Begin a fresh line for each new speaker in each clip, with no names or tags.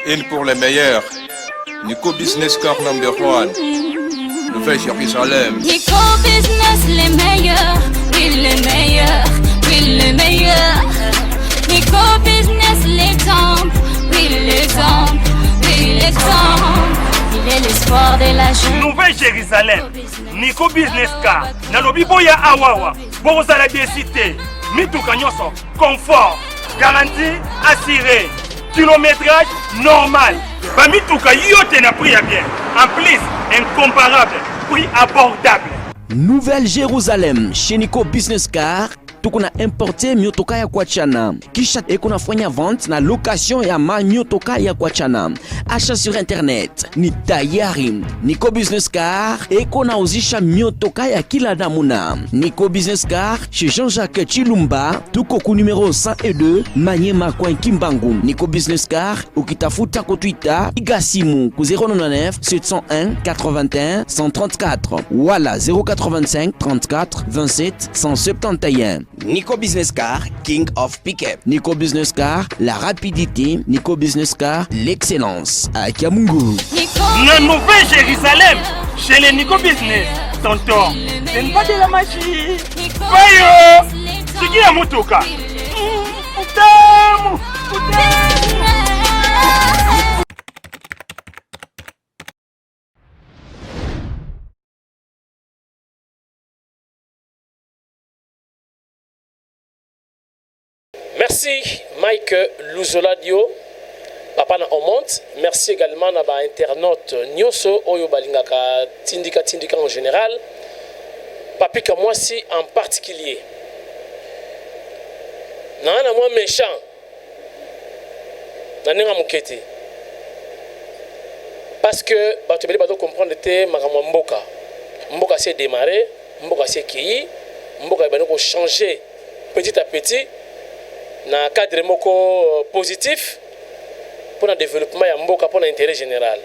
Une pour les meilleurs. Nico Business Car number 1. Nouvelle Jérusalem.
Nico Business les meilleurs. Oui les meilleurs. Oui les meilleurs. Nico Business l'exemple. Oui l'exemple. Oui l'exemple. Il est l'espoir de la jeune.
Nouvelle Jérusalem. Nico Business Car. Nalobi boya awawa. Bozala décité. Mituka nyoso. Confort. Garantie assurée. Kilométrage normal. Bamituka yote na prix à bien. En plus, incomparable. Prix abordable.
Nouvelle Jérusalem chez Nico Business Car. Tukuna importe miotoka ya kuachana. Kisha ekunafanya vente na location ya miotoka ya kuachana. Achat sur internet ni tayari. Nico Business Car ekunauzisha miotoka ya kila namuna. Nico Business Car chez Jean-Jacques Chilumba. Tuko ku numéro 102 Manyema kwa Kimbangu. Nico Business Car ukitafuta ku Twitter igasimu ku 099 701 81 134 wala 085 34 27 171. Nico Business Car, King of Pickup. Nico Business Car, la rapidité. Nico Business Car, l'excellence. À Kiamungu.
La Nouvelle Jérusalem, chez les Nico Business. Tonton, ce n'est pas de la magie. Voyons, c'est qui a motoka? Putain.
Merci Mike Luzoladio, papa na Omonte. Merci également à internaute Nyoso Oyo Balingaka Tindika en général. Papi Kamwasi en particulier. Nana moi méchant. Nanenga mukete. Parce que tu peux comprendre que Mboka. Mboka s'est démarré, Mboka s'est qui, Mboka a changé petit à petit. Na cadre moko positif pour le développement ya mboka pour l'intérêt général.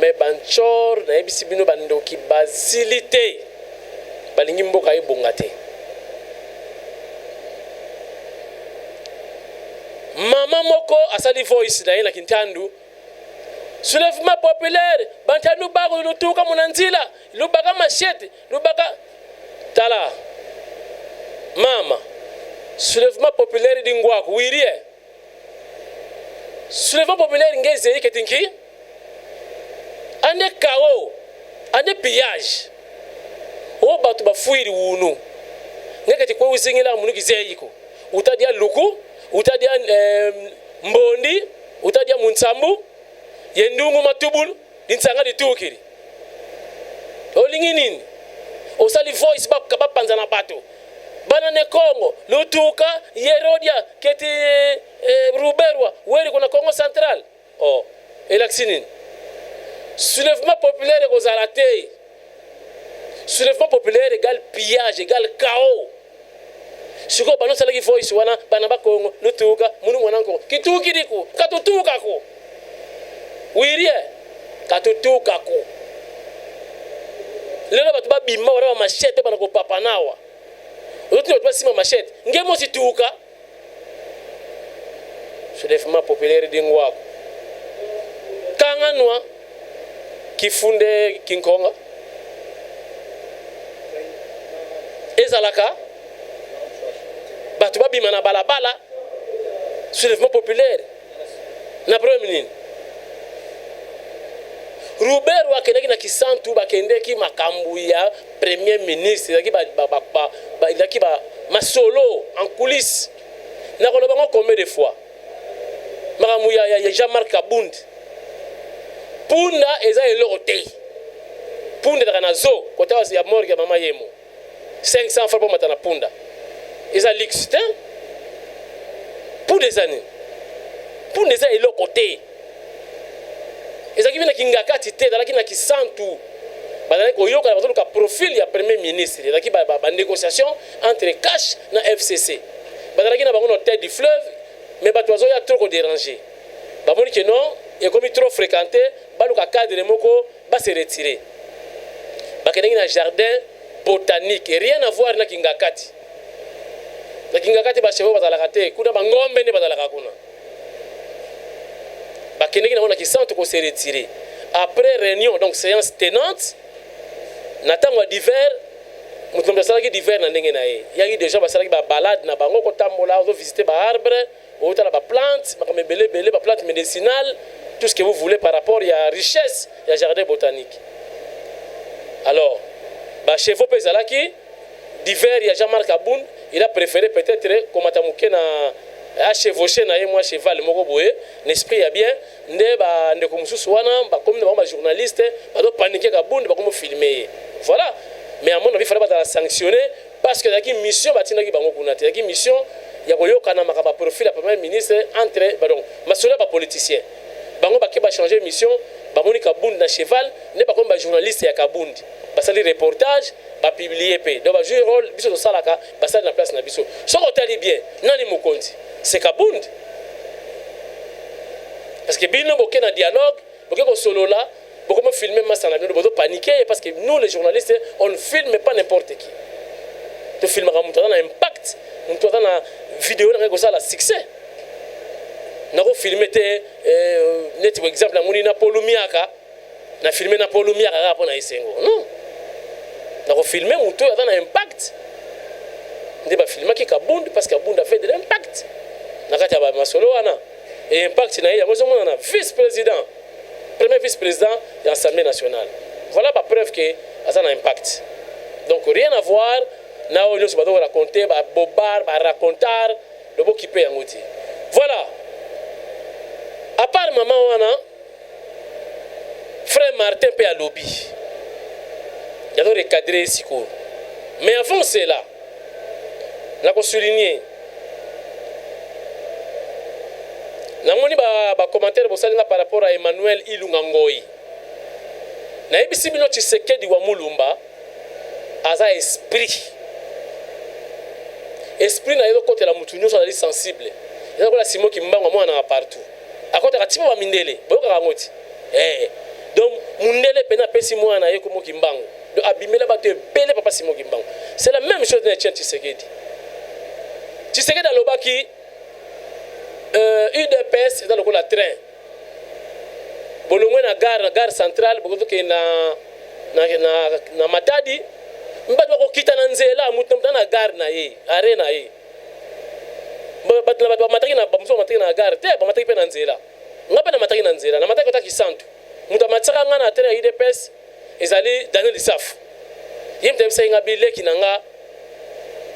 Mais banchor na ebisi bino bandoki basilité balingi mboka ebongate. Mama moko asali voice na ina kintandu. Soulèvement populaire, bantandu bago lutuka munanzila, lubaka machete, lubaka tala. Mama soulèvement populaire d'Ingwaku, oui, soulèvement populaire ngeze ketinki ane kao ane pillage o batu bafuiri wunu ngekati kwa uzingila munu kizeyiko utadia luku utadia mbondi utadia munsambu yendungu matubulu insanga ditukiri olingi nini osali voice ba panza na bato Banane Congo, Lutuka, Yerodia, Keti Ruberwa, Weri kuna Congo central. Oh, Elaxinin. Soulèvement populaire aux alatés. Soulèvement populaire égale pillage, égale chaos. Si vous avez un voice, wana banaba Congo, Lutuka, Munu Wananko, Kituki diku, Katutuka ko. Oui, Katutuka ko. Lelo batuba bima wala machete banako papanawa. L'autre ne pas machette. Ngemo si tuka. Soulèvement populaire d'Ingwaku. Kanganwa qui fonde Kinkonga. Ezalaka. Batuba bimana balabala. Soulèvement populaire. Na premier Robert wakendeki na kisantu bakendeki makambu ya premier ministreaki ba masolo en coulisses na koloba combien de fois makamu ya Jean-Marc Kabund punda eza elote punda kana zo kota ya morgue ya mama yemo 500 francs pour matana punda eza luxe pour des années punda eza elote ezaki bina kingakati te dalaki na kisantu badala ko yoka bazolu ka profil ya premier ministre ezaki ba négociation entre cash na FCC badala ki na bango tête du fleuve mais bato bazo ya trop déranger bamoni que non et comme trop fréquenté baluka cadre moko ba se retirer bakengi na jardin botanique rien à voir na kingakati ba chevo bazala kate kuna bangombe ne bazala kuna bakendeki nango na kisantu ko se retirer après réunion donc séance tenante na ntango ya d'hiver moto basalaki d'hiver na ndenge na ye yaki déjà basalaki babalade na bango kotambola ozovisite baarbre otala baplante makambo ebele baplante médicinale tout ce que vous voulez par rapport ya richesse ya jardin botanique. Alors bachevaux mpe ezalaki d'hiver ya Jean-Marc Aboun il a préféré peut-être komata moke na achevauché na ye mwa cheval moko boye n'esprit ya bien nde bandeko mosusu wana bakomi na bango bajournaliste bazopanique Aboun bakomi filme ye voilà. Mais à mon avis il fallait pas sanctionner parce que ezalaki mission batindaki bango kuna te ezalaki mission ya koyokana makambo profil ya premier ministre entre donc masolo ya bapoliticien bango bake bachanger mission bamoni Kabundi na cheval nde bakomi bajournaliste ya Kabundi basali reportage bapublie mpe donc bajouer rôle biso tosalaka basali na place na biso soki otali bien nani mokonzi c'est Kabundi parce que bino boke na dialogue boke kosolola bokomo filmer masa na bino bozo paniquer parce que nous les journalistes on ne filme pas n'importe qui to filmaka moto aza na impact moto aza na vidéo nanga ekosala succès nakofilme te neti exemple namoni na polumiaka na filme na polumiaka kaka mpo na esengo non nakofilme moto oyo aza na impact nde bafilmaki Kabundi parce que Kabundi avait de l'impact na kati ya bamasolo wana e impact na ye yango ezomona na vice-président premier vice-président de l'Assemblée nationale. Voilà la preuve que ça a un impact. Donc rien à voir. Now nous allons raconter, bobar, raconter, le beau qui paye en outil. Voilà. À part maman wana, frère Martin paye à lobby. Il y a des cadres ici. Mais avant cela, là qu'on souligne. Namoni ba commentaire bosalinga par rapport à Emmanuel Ilunga Ngoi. Na ebisi bino Tshisekedi wa Mulumba aza esprit. Esprit na yezo côté la mutu nyonso ali sensible. Eza ko la Simon Kimbangu mwana na partout. Akota katiba ba mindele, boyoka ngoti. Donc mundele pena pesi mwana ye ko Kimbangu. Donc abimela ba te bele papa Simon Kimbangu. C'est la même chose dans Tshisekedi. Tshisekedi alobaki UDPS dans le train. Bolongwe na gare centrale bokoto ke na Matadi mbatu bako kita na nzela mutu na gare na ye arena ye batu na mataki na bamuso mataki na gare te ba mataki pe na nzela ngapa na mataki na nzela na mataki kota kisantu mutu mataka nga na train ya UDPS ezali Daniel Safu yemte bisa ngabile kinanga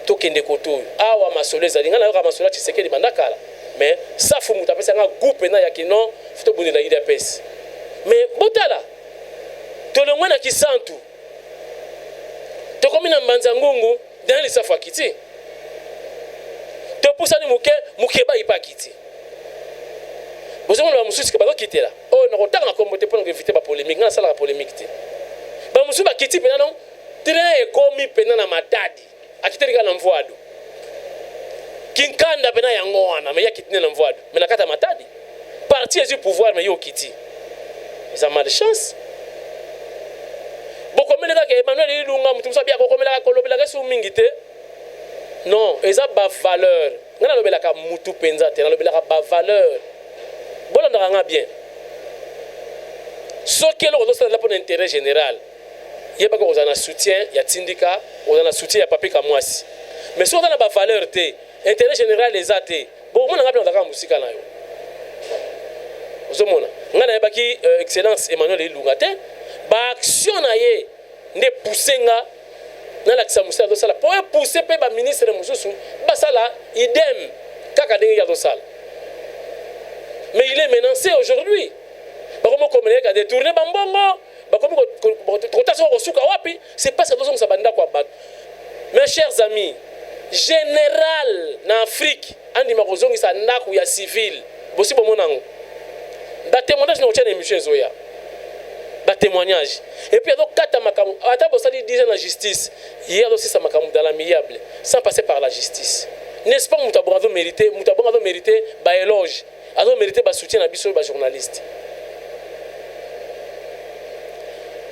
tokende koto awa masolo ezali nga na yoka masolo Tshisekedi bandakala mais ça faut muta pesa nga groupe na yakino futo bunde na UDPS mais botala tolongwe na kisantu tokomi na mbanza ngungu dans les safa kiti to pusani muke ba ipa kiti bozomo na mususi ka bazo kitela o na kotaka na kombote pour éviter ba polémique na sala la polémique te ba musu ba kiti pena non train ekomi pena na Matadi akiterika na mvoado Kinkanda pena yango wana mais ya kitine na mvoado mais na kata Matadi parti du pouvoir mais yo kiti ils ont mal de chance bokomeleka ke Emmanuel Ilunga mutu sabia kokomelaka kolobelaka su mingite non eza ba valeur ngana lobelaka mutu penza te na lobelaka ba valeur bolanda nga bien soki eloko tosala pour l'intérêt général yeba ko ozana soutien ya tindika ozana soutien ya papi kamwasi mais so ozana ba valeur te intérêt général les athées bon mona ngapela ndaka musika nayo ozomona ngana yebaki excellence Emmanuel Ilunga te ba action na ye nde poussenga na la kisamusa do sala pour pousser pe ba ministre mususu ba sala idem kaka ndenge ya do sala mais il est menacé aujourd'hui ba komo komeleka détourner bambongo ba komo kotaso ko suka wapi c'est parce que dozo sabanda kwa bat. Mes chers amis, général na Afrique andi makozongi sa ndaku ya civil bosi bomonango ba témoignage na ochana émission zoya ba témoignage et puis donc kata makamu ata bosali déjà la justice hier aussi ça makamu dans l'amiable sans passer par la justice n'est-ce pas mutabongo mérité ba éloge azo mérité ba soutien na biso ba journaliste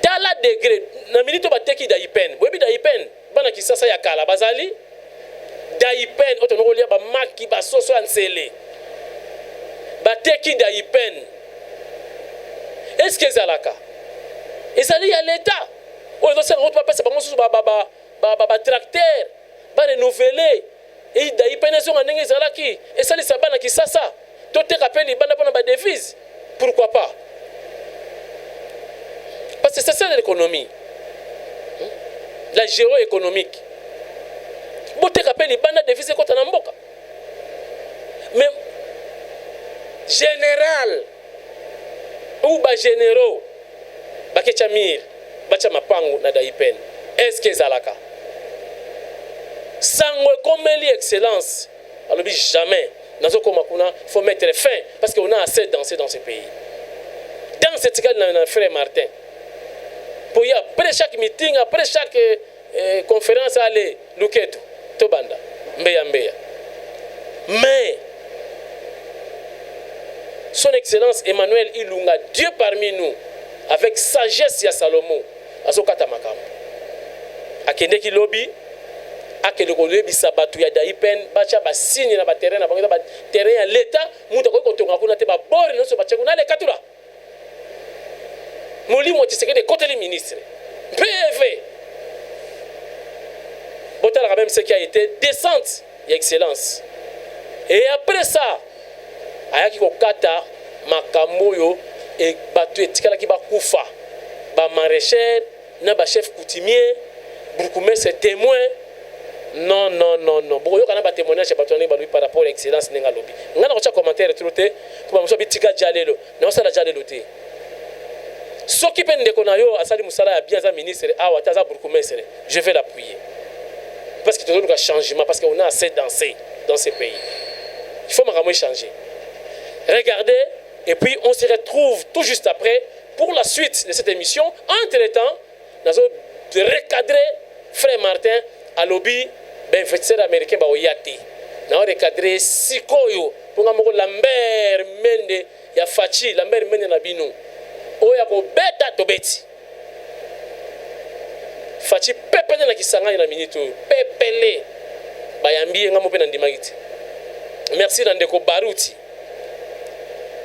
tala degré na minute ba teki da ipen bobi da ipen bana kisasa ya kala bazali da ipen otonokolia ba maki ba soso ansele ba teki da ipen est-ce que ezalaka ezali ya l'état oyo ezosala route bapesa bango susu batracteur barenouveler eyidayi pene ezonga ndenge ezalaki esalisa bana kisasa toteka mpe libanda mpona badevise pourquoi pas parce que c'est ça l'économie la géoéconomique boteka mpe libanda devise ekota na mboka mais général ou bagénéraux baketya mire batya mapango na dayipen est-ce que ezalaka sango ekomeli excellence alobi jamais nazokoma kuna faut mettre fin parce qu'on a assez dansé dans ce pays danse etikali na frère Martin pour y après chaque meeting après chaque conférence aller luketo tobanda mbeya mais son excellence Emmanuel Ilunga Dieu parmi nous avec sagesse ya Salomon azokata makambo akendeki lobby akende kolebisa bato ya Daipen bacha basini na baterrain na bango terrain ya l'état mutu akoki kotonga kuna te babori nyonso batie kuna ale katula molimo Tshisekedi ekoteli ministre PV botalaka même ce qui a été descente ya excellence et après ça ayaki kokata makambo oyo e bato etikalaki bakufa bamaraîcher na bachef coutumier bourgmestre témoin non bokoyoka na batémoignage bato ndenge balobi par rapport à excellence ndenge alobi nga na kotya commentaire tro te kuba mosu abitika jalelo naosala jalelo te soki mpe ndeko na yo asali mosala ya bien aza ministre awa te aza bourgmestre je vais l'appuyer parce que tozoluka changement parce qu'on a assez dansé dans ce pays il faut makambo échanger. Regardez, et puis on se retrouve tout juste après pour la suite de cette émission. Entre les temps, nous avons recadré frère Martin à lobby d'investisseurs américains baoyati. Nous avons recadré Sikoyo pour nga Lambert Mende ya Fachi, Lambert Mende na bino. Oya ko beta to beti. Fachi pepele na kisanga na minute pepele bayambi nga mope na ndimagiti. Merci Nandeko Baruti.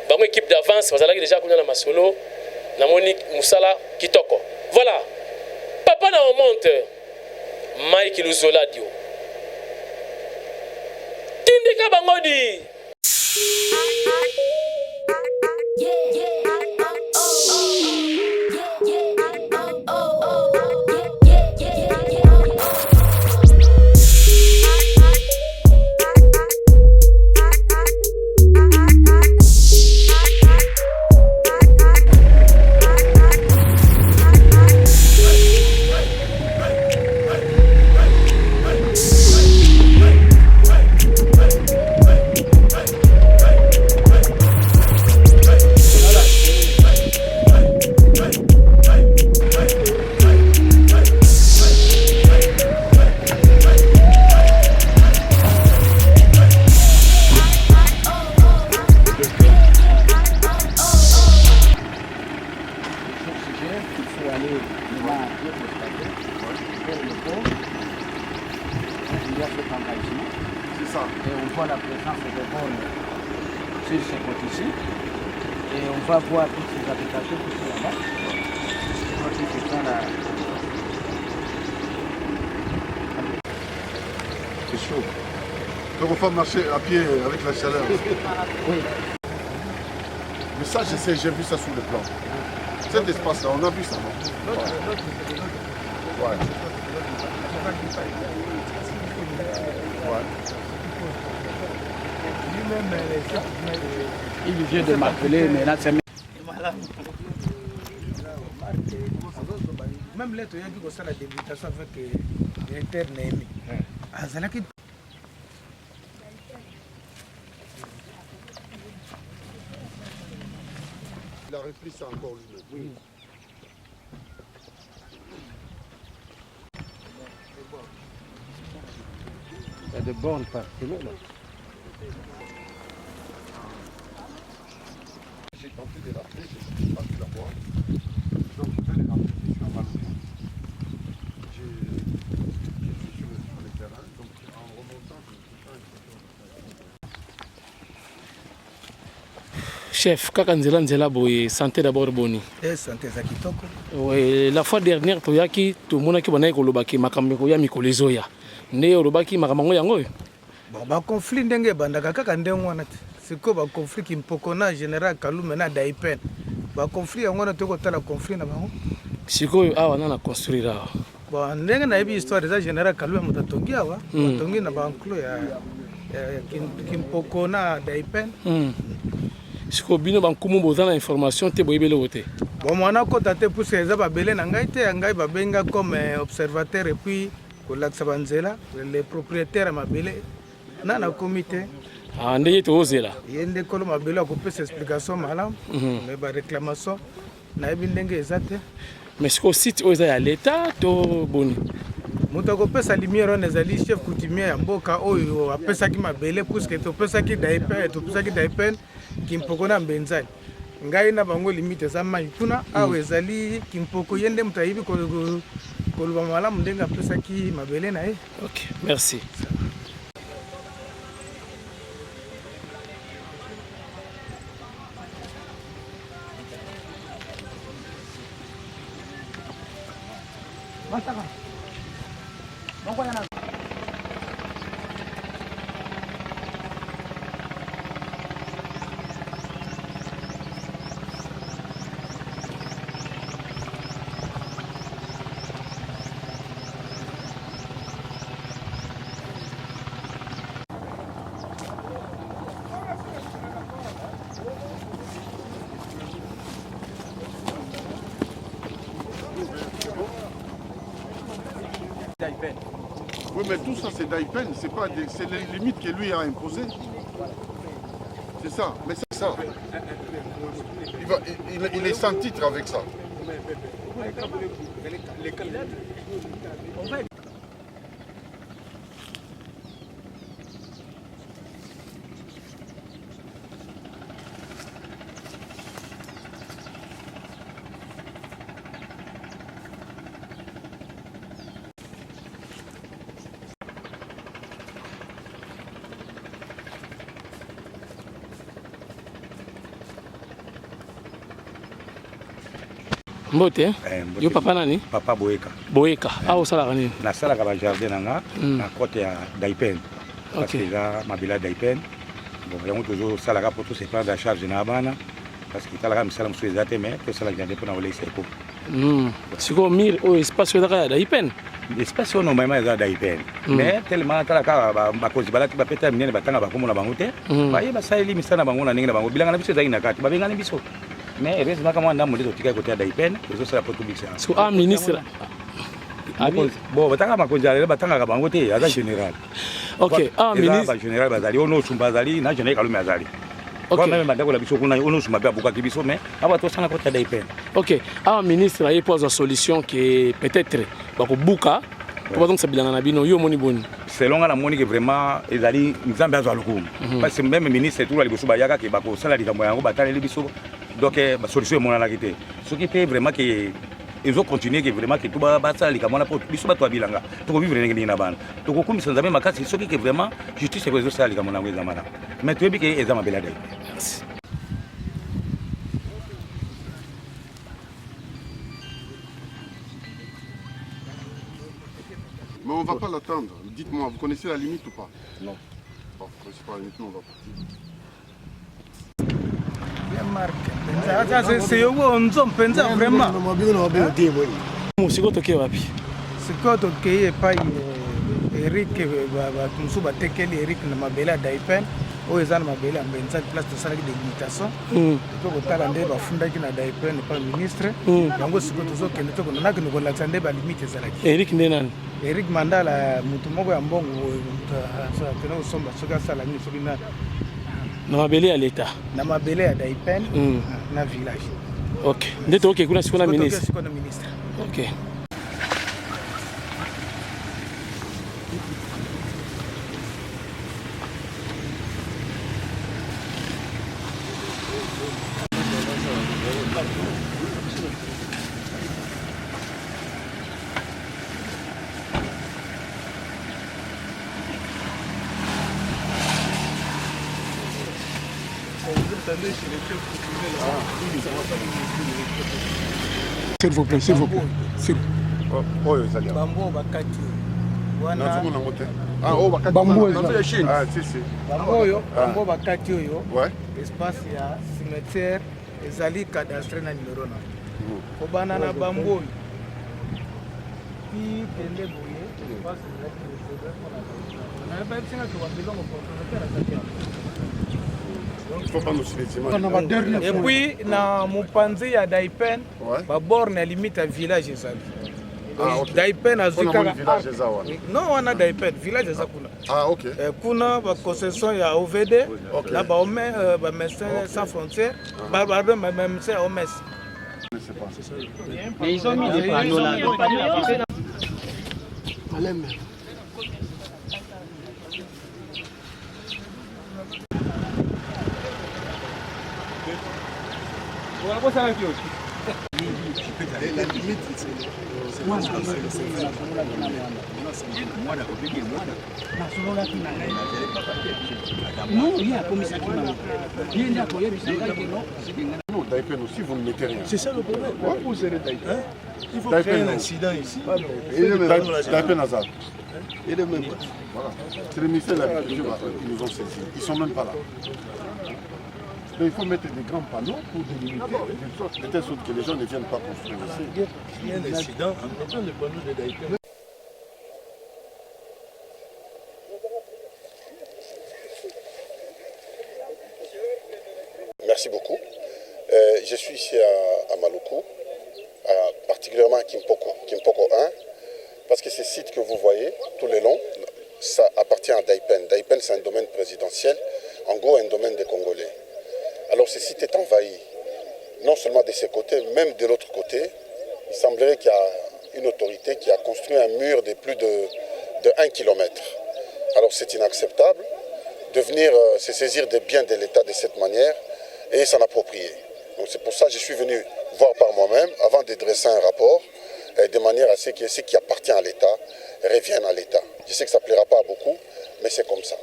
Bango équipe d'avance, bazalaki déjà kuna na masolo na Monique Musala Kitoko. Voilà. Papa na monte Mike Luzola dio. Tindika bango di.
Donc on va marcher à pied avec la chaleur.
Oui.
Mais ça, j'ai vu ça sur le plan. Cet espace-là, on a vu ça, non? Ouais. Ouais.
Il vient de m'appeler, mais là c'est... Même là, tu as dit que ça la débutation avec l'interne.
Il a repris ça encore lui-même. Oui.
Il y a des bornes partout là.
J'ai tenté de l'appeler, je ne sais pas qui la voir. Donc je vais les rappeler, je suis à Malou. Je suis sur le terrain, donc en remontant, je ne sais pas.
Chef, kaka nzela boye santé d'abord boni.
Santé za kitoko.
Ouais, la fois dernière toyaki tomonaki banayi kolobaki makambo ya mikolo ezoya. Nde olobaki makambo yango.
Bon ba conflit ndenge bandaka kaka ndenge wana te. Siko ba conflit kimpoko na général Kalume na Daipen. Ba conflit yango na toko tala conflit na bango.
Siko awa na construire awa.
Bon ndenge na yebi histoire za général Kalume mutatongi awa. Tongi na ba enclos ya kimpoko na Daipen.
Siko bino bankumu bozana information te boyebele wote.
Bon mwana kota te pousse eza ba belé na ngai te ngai ba benga comme observateur et puis kolakisa banzela les propriétaires mabele na na comité.
Ah ndeye to ozela.
Yende kolo mabele akopesa explication malamu mais ba réclamation na yebi ndenge eza te.
Mais siko site oza ya l'état to boni.
Moto akopesa lumière on ezali chef coutumier ya mboka oyo apesaki mabele puisque topesaki Daipen kimpoko na mbenzali. Ngai na bango limite za mai kuna awe ezali kimpoko yende mutayibi koluba malamu ndenge apesaki mabele na ye.
OK, merci.
Oui, mais tout ça c'est Daipen, c'est pas c'est les limites que lui a imposées. C'est ça, mais c'est ça. Il est sans titre avec ça.
Mbote, yo papa nani?
Papa Boeka.
Boeka. Awo salaka nini?
Na salaka ba jardin nanga na côté ya Daipen. Parce que là mabila Daipen. Bon, yango toujours salaka pour tout se prendre en charge na bana parce que talaka misala musu ezate mais to salaka jardin pour na wala iseko.
Siko mir o espace yo ya Daipen.
Espace on normalement eza Daipen. Mais tellement talaka ba kozi balati ba peta minene batanga ba komona bango te. Ba yeba saili misala bango na ninga na bango bilanga na biso ezali na kati. Ba benga na biso. Mais heureusement que moi on a monté au ticket côté d'Aipen, les autres c'est la porte publique.
So un ministre
bon batanga makonjala batanga kabango te aza général.
OK, un ministre
général bazali ono sumbazali na général Kalume azali. Quand même bandako la biso kuna ono sumba buka kibiso mais aba to sana côté d'Aipen.
OK, un ministre il pose une solution qui peut-être bako buka pour donc ça bilanga na bino yo moni boni.
Selon la moni que vraiment ezali nzambe azo alukum. Parce que même ministre tout la liboso bayaka ke bako sala likambo yango batala libiso. Donc la solution est mon analyse. Ce qui fait vraiment que ils ont continué que vraiment que tout va battre les camons pour biso bato bilanga. To vivre ngi na bana. To ko komisa nzambe makasi ce qui est vraiment justice réseau ça les camons na ngezamana. Mais tu bi que ezama belade. Merci.
Mais on ne va pas l'attendre. Dites-moi, vous connaissez la limite ou pas? Non. Bon, vous connaissez pas la limite, nous on va partir.
C'est on penza vraiment.
Musiko toke wapi?
Siko toke pa Eric musu batekeli Eric na mabela Daipen o ezana mabela mbenza place de salaki de limitation. To ko tala nde bafundaki na Daipen pa ministre. Yango siko tozokende to kona nakino ko laksa nde ba limite zalaki.
Eric nde nani?
Eric Mandala mutu moko ya mbongo sa tena usomba soka sala ni sobina
na mabele ya leta
na mabele ya Daipen na village.
OK, ndeto OK kuna siko na ministre.
Siko na ministre.
OK.
attendez chez les chefs coutumiers là.
S'il vous plaît, s'il vous plaît. Oh, Zalia.
Bambo bakati.
Wana.
Bambo
Ah, si, si.
Bambo bakati oyo.
Ouais.
Espace ya cimetière ezali cadastre na numéro na. Kobana na bambo oyo. Pi kende boye espace ya na ba tsinga ko bilongo propriétaire à
Il faut pas nous sous-estimer.
Et puis na mupanzi ya Daipen ba borne limite à village ezali.
Ah, ok.
Daipen azika
village eza wana.
non wana Daipen village eza kuna.
Ah, ok.
Kuna ba concession ya OVD là ba ome ba médecins sans frontières ba même c'est OMS.
Je sais pas.
Mais ils ont mis des panneaux là.
La limite, c'est non, Daipen aussi, vous ne mettez rien.
C'est ça le problème.
Pourquoi vous serez Daipen?
Il faut créer un incident ici.
Daipen Hazard.
Et de même.
Voilà. C'est le ministère de l'Agriculture qui nous ont saisis. Ils ne sont même pas là. Donc il faut mettre des grands panneaux pour délimiter, de telle sorte que les gens ne viennent pas construire ici.
Il y a un incident en mettant le panneau de Daipen.
Merci beaucoup. Je suis ici à Maluku, particulièrement à Kimpoko 1, parce que ces sites que vous voyez tout le long, ça appartient à Daipen. Daipen, c'est un domaine présidentiel, en gros un domaine des Congolais. Alors ce site est envahi, non seulement de ce côté, même de l'autre côté. Il semblerait qu'il y a une autorité qui a construit un mur de plus de 1 km. Alors c'est inacceptable de venir se saisir des biens de l'État de cette manière et s'en approprier. Donc c'est pour ça que je suis venu voir par moi-même avant de dresser un rapport de manière à ce que ce qui appartient à l'État revienne à l'État. Je sais que ça ne plaira pas à beaucoup, mais c'est comme ça.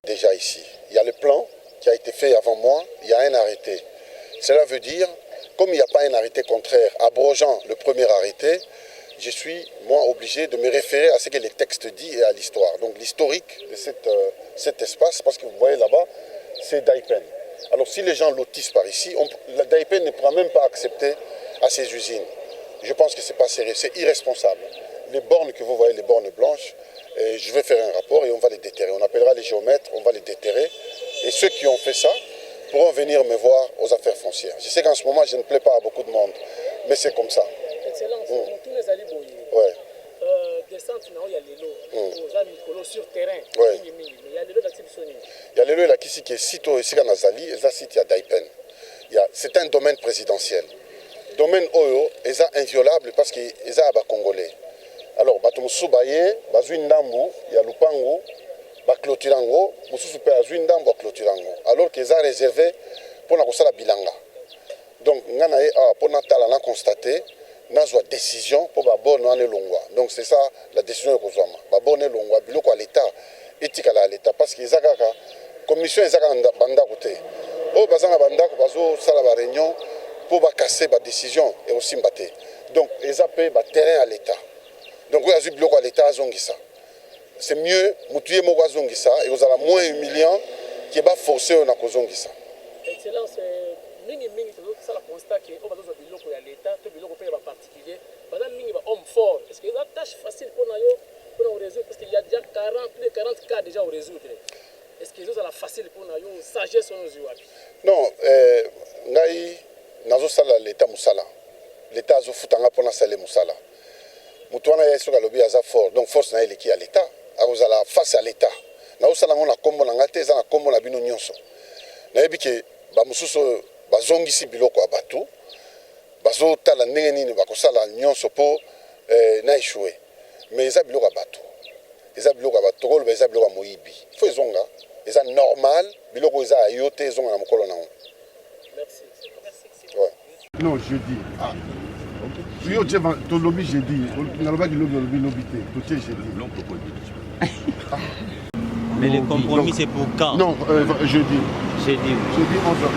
Déjà ici, il y a le plan qui a été fait avant moi, il y a un arrêté. Cela veut dire, comme il n'y a pas un arrêté contraire abrogeant le premier arrêté, je suis, moi, obligé de me référer à ce que le texte dit et à l'histoire. Donc l'historique de cet espace, parce que vous voyez là-bas, c'est Daipen. Alors si les gens lotissent par ici, la Daipen ne pourra même pas accepter à ces usines. Je pense que ce n'est pas sérieux, c'est irresponsable. Les bornes que vous voyez, les bornes blanches, je vais faire un rapport et on va les déterrer. On appellera les géomètres, on va les déterrer. Et ceux qui ont fait ça pourront venir me voir aux affaires foncières. Je sais qu'en ce moment, je ne plais pas à beaucoup de monde, mais c'est comme ça.
Excellence, tous les alliés
ouais.
Descente, il y a les lots sur terrain.
Ouais.
Mais il y a les lots d'activité.
Il y a les lots qui est sitôt ici à Nazali, et ça c'est à Daipen. C'est un domaine présidentiel. Domaine Oyo est inviolable parce qu'il est à Congolais. Alors, Batumusu Baye, Bazuindambu, il y a Lupango, Baklotirango, Mususupe Azuindambu, Baklotirango. Alors qu'ils ont réservé pour la Bilanga. Donc, pour Natala, constaté, nous avons une décision pour Babone Longwa. Donc, c'est ça la décision que nous avons. Babone Longwa, Biloko à l'État, éthique à l'État. Parce qu'ils ont une commission, ils ont une banda côté. Oh, Bazanga Banda, ils ont une réunion pour casser la décision et aussi battre. Donc, ils ont payé le terrain à l'État. Donc, vous avez bloqué à l'État à Zongissa. C'est mieux, Moutouye Moga Zongissa, et vous avez moins humiliant qui va forcer à Zongissa.
Excellence, mingi ça la constat que on va dans biloko ya l'État, tout biloko paye en particulier. Pendant mingi homme fort, est-ce que la tâche facile pour nous résoudre parce qu'il y a déjà plus de 40 cas déjà à résoudre. Est-ce que ça la facile pour nous sagesse sur nos yeux?
Non, ngai nazo sala l'État musala. L'État zo futanga pour na sala musala. Mutuana ya soka lobi aza fort. Donc force na eleki à l'État. Azala face à l'État. Na sala ngona kombo na ngate za na kombo na bino nyonso. Na yebi ke ba mususu bazongisi biloko ya bato bazotala ndenge nini bakosala nyonso mpo na échoué mais eza biloko ya bato tokoloba eza biloko ya moyibi fo ezonga eza normal biloko eza ya yo te ezonga na mokolo nango.
Merci.
Ouais. Non, je dis Yo tu vas ton lobby j'ai dit, on a lobby lobby tout j'ai dit.
Mais le compromis c'est pour quand?
Non, jeudi.
Jeudi
11h30.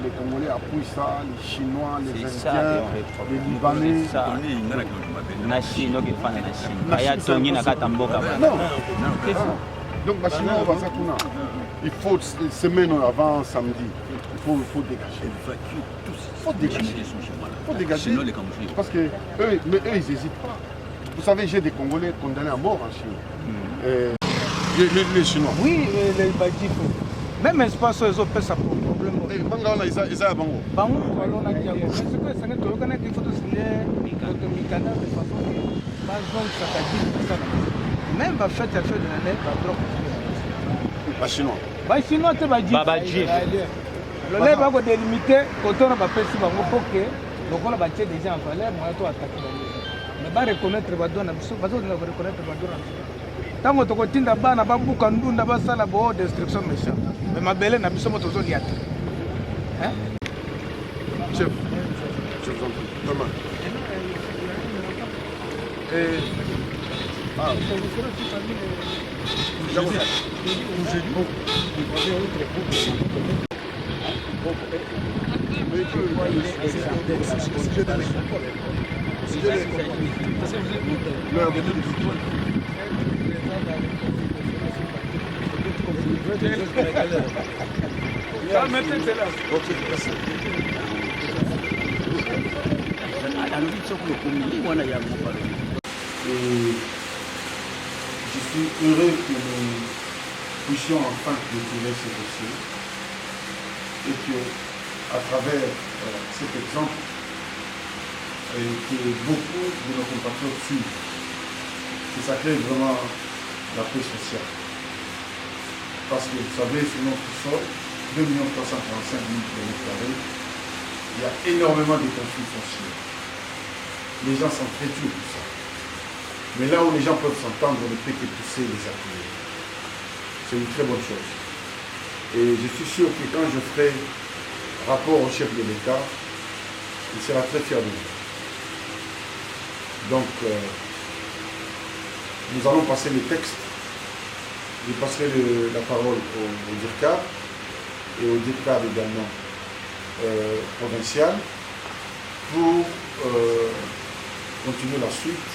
Les Congolais appuient ça, les Chinois, les Indiens, les Libanais.
Na Chine qui fana na Chine. Kaya tongi na kata mboka.
Non. Donc la Chine on va ça kuna. Il faut semaine avant samedi. Il faut dégager. Il faut dégager. Parce que eux ils n'hésitent pas. Vous savez, j'ai des Congolais condamnés à mort en Chine. Les Chinois.
Oui, les Badjifo. Même espace ils ont fait ça pour problème.
Bangala ils a bango.
Bango on a dit mais ce que ça ne doit pas qu'il faut signer le Mikanda de façon que pas zone ça dit ça. Même va faire de l'année va bloquer.
Pas chinois.
Ba chinois te ba
Badjif.
Le lait va délimiter quand on va faire si bango pour que donc on va tirer déjà en valeur moi toi attaquer. Mais va reconnaître va donner va reconnaître va donner. Tango tokotinda bana babuka ndunda basala bo destruction méchant mais mabele na biso moto zoliata hein
chef vous en prie maman Je suis heureux que nous puissions enfin clôturer ce dossier et que, à travers cet exemple, que beaucoup de nos compatriotes suivent, que ça crée vraiment la paix sociale. Parce que vous savez, sur notre sol, 2 345 000 km², il y a énormément de conflits fonciers. Les gens s'entretuent pour ça. Mais là où les gens peuvent s'entendre, on ne peut que pousser les appuyer. C'est une très bonne chose. Et je suis sûr que quand je ferai rapport au chef de l'État, il sera très fier de nous. Donc, nous allons passer les textes. Je passerai la parole au DIRCAB et au DIRCAB également provincial pour continuer la suite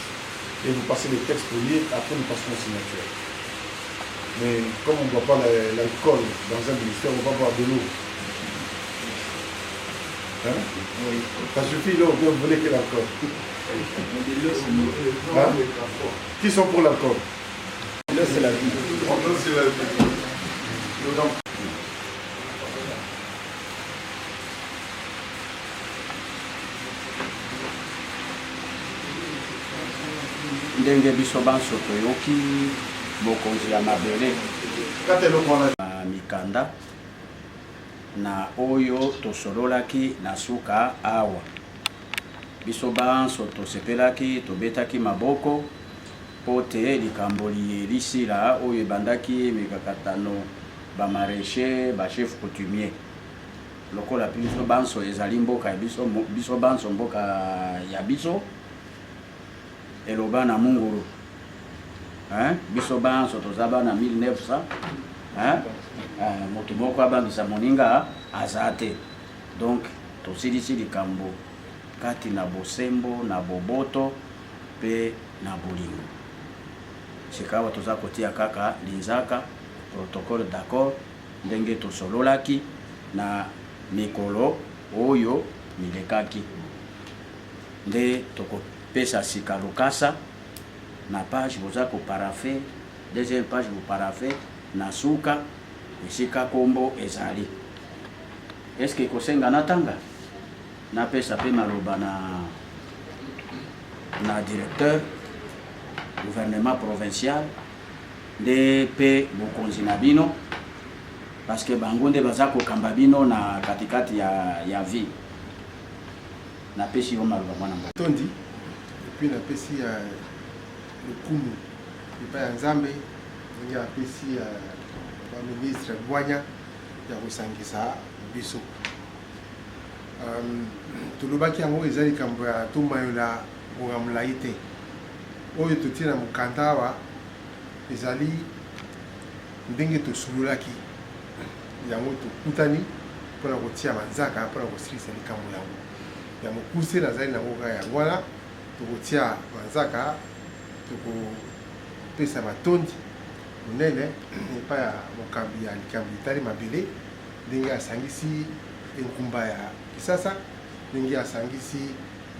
et vous passer les textes pour lire, après nous passerons aux signatures. Mais comme on ne boit pas l'alcool dans un ministère, on va boire de l'eau. Hein? Oui. Ça suffit l'eau, bien vous voulez que l'alcool. Hein? Qui sont pour l'alcool? Là c'est la vie. Là c'est la vie. Donc,
ndenge biso banso toyoki bokonzi ya mabele na mikanda na oyo tosololaki na suka awa biso banso tosepelaki tobetaki maboko po te likambo lisila oyo ebandaki mikakatano bamareshe bachef coutumier lokola biso banso ezali mboka ya biso banso mboka ya biso eloba na munguru hein biso banso tozaba na 1900 hein moto moko abangisa moninga azate donc tosilisi likambo kati na bosembo na boboto pe na bolingo sikawa toza kotia kaka linzaka protocole d'accord ndenge tosololaki na mikolo oyo milekaki nde pesa sika lokasa na page boza ko parafe deuxième page vous parafe na suka esika kombo ezali est-ce que kosenga natanga na pesa pe maloba na directeur gouvernement provincial de pe bokonzi na bino parce que bango nde baza kokamba bino na katikati ya vie na pesi yo maloba mwana
tondi puis na pesi ya lukumu epai ya nzambe ndenge apesi ya baministre bwanya ya kosangisa biso tolobaki yango eza likambo ya tomayola bongamolai te oyo totie na mokanda awa ezali ndenge tosulolaki yango tokutani mpona kotia manzaka mpona kosilisa likambo yango ya mokuse nazali nango kaka yango wana tokotia manzaka tokopesa matondi monene epai ya mokambi ya likambo etali mabele ndenge asangisi enkumba ya Kisasa ndenge asangisi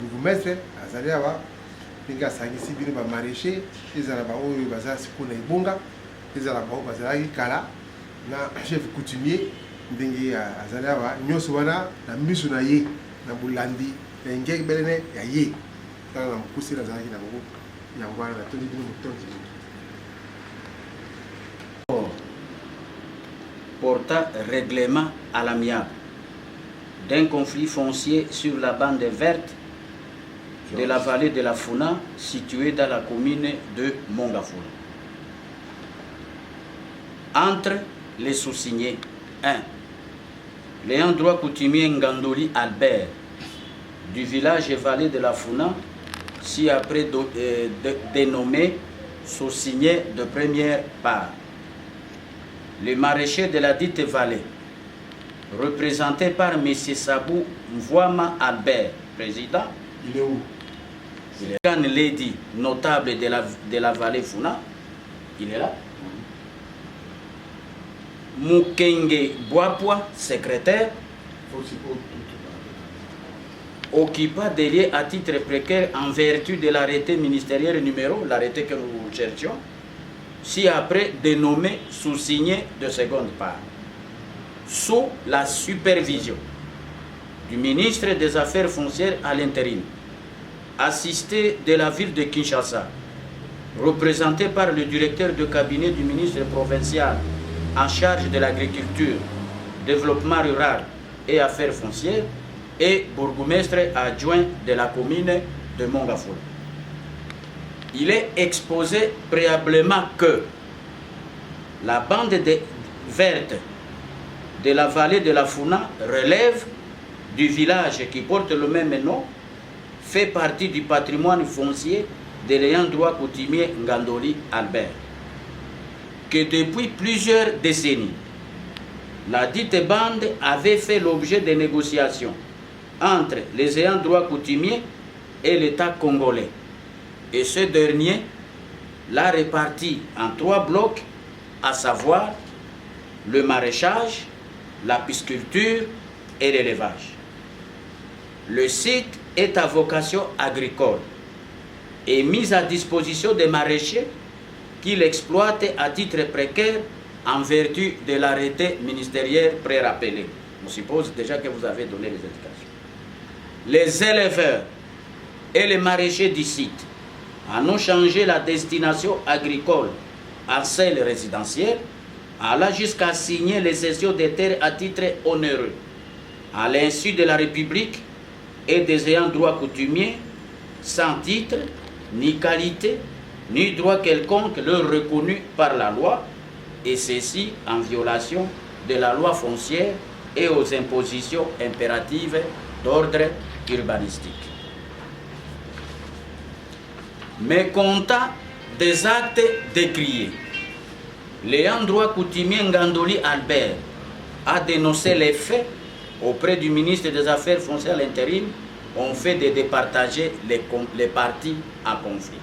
bourgmestre azali awa ndenge asangisi bino bamaraîcher ezala baoyo baza sikoyo na ebonga ezala bao bazalaki kala na chef coutumier ndenge azali awa nyonso wana na miso na ye na bolandi ya ngeki belene ya ye kaka na mokuse nazalaki nango yango wana natondi bino motondi
portant règlement à l'amiable d'un conflit foncier sur la bande verte de la vallée de la Funa, située dans la commune de Mongafula. Entre les sous-signés, 1. L'ayant droit coutumier Ngandoli Albert, du village vallée de la Funa, si après dénommé sous-signé de première part. Le maraîcher de la dite vallée, représenté par M. Sabou Mvouama Albert, président.
Il est où?
Il est là. Une lady notable de la vallée Funa, il est là. Mukenge Boapwa, secrétaire, occupa des lieux à titre précaire en vertu de l'arrêté ministériel numéro, l'arrêté que nous cherchions, si après dénommé sous-signé de seconde part, sous la supervision du ministre des Affaires foncières à l'intérim, assisté de la ville de Kinshasa, représenté par le directeur de cabinet du ministre provincial en charge de l'agriculture, développement rural et affaires foncières, et bourgmestre adjoint de la commune de Mongafula. Il est exposé préalablement que la bande verte de la vallée de la Funa relève du village qui porte le même nom, fait partie du patrimoine foncier de l'ayant droit coutumier Ngandoli Albert, que depuis plusieurs décennies, la dite bande avait fait l'objet de négociations entre les ayants droit coutumiers et l'État congolais. Et ce dernier l'a réparti en 3 blocs, à savoir le maraîchage, la pisciculture et l'élevage. Le site est à vocation agricole et mis à disposition des maraîchers qui l'exploitent à titre précaire en vertu de l'arrêté ministériel pré-rappelé. On suppose déjà que vous avez donné les indications. Les éleveurs et les maraîchers du site en ont changé la destination agricole en celle résidentielle, allant jusqu'à signer les cessions des terres à titre onéreux, à l'insu de la République et des ayants droit coutumiers, sans titre, ni qualité, ni droit quelconque leur reconnu par la loi, et ceci en violation de la loi foncière et aux impositions impératives d'ordre urbanistique. Mécontent des actes décriés, l'ayant droit coutumier Ngandoli Albert a dénoncé les faits auprès du ministre des Affaires foncières à l'intérim, ont fait de départager les parties en conflit.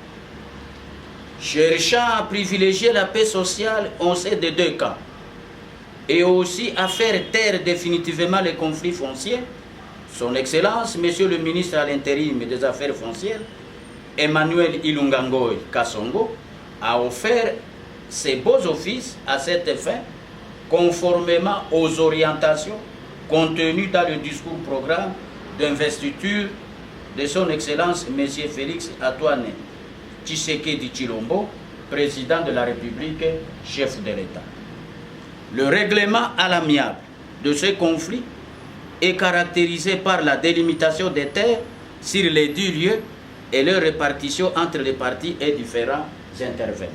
Cherchant à privilégier la paix sociale, on sait de 2 cas, et aussi à faire taire définitivement les conflits fonciers, son Excellence, Monsieur le ministre à l'intérim des Affaires foncières, Emmanuel Ilungangoy Kassongo, a offert ses beaux offices à cette fin, conformément aux orientations contenues dans le discours programme d'investiture de son Excellence M. Félix Antoine Tshisekedi Tshilombo, président de la République, chef de l'État. Le règlement à l'amiable de ce conflit est caractérisé par la délimitation des terres sur les 2 lieux et leur répartition entre les parties et différents intervenants.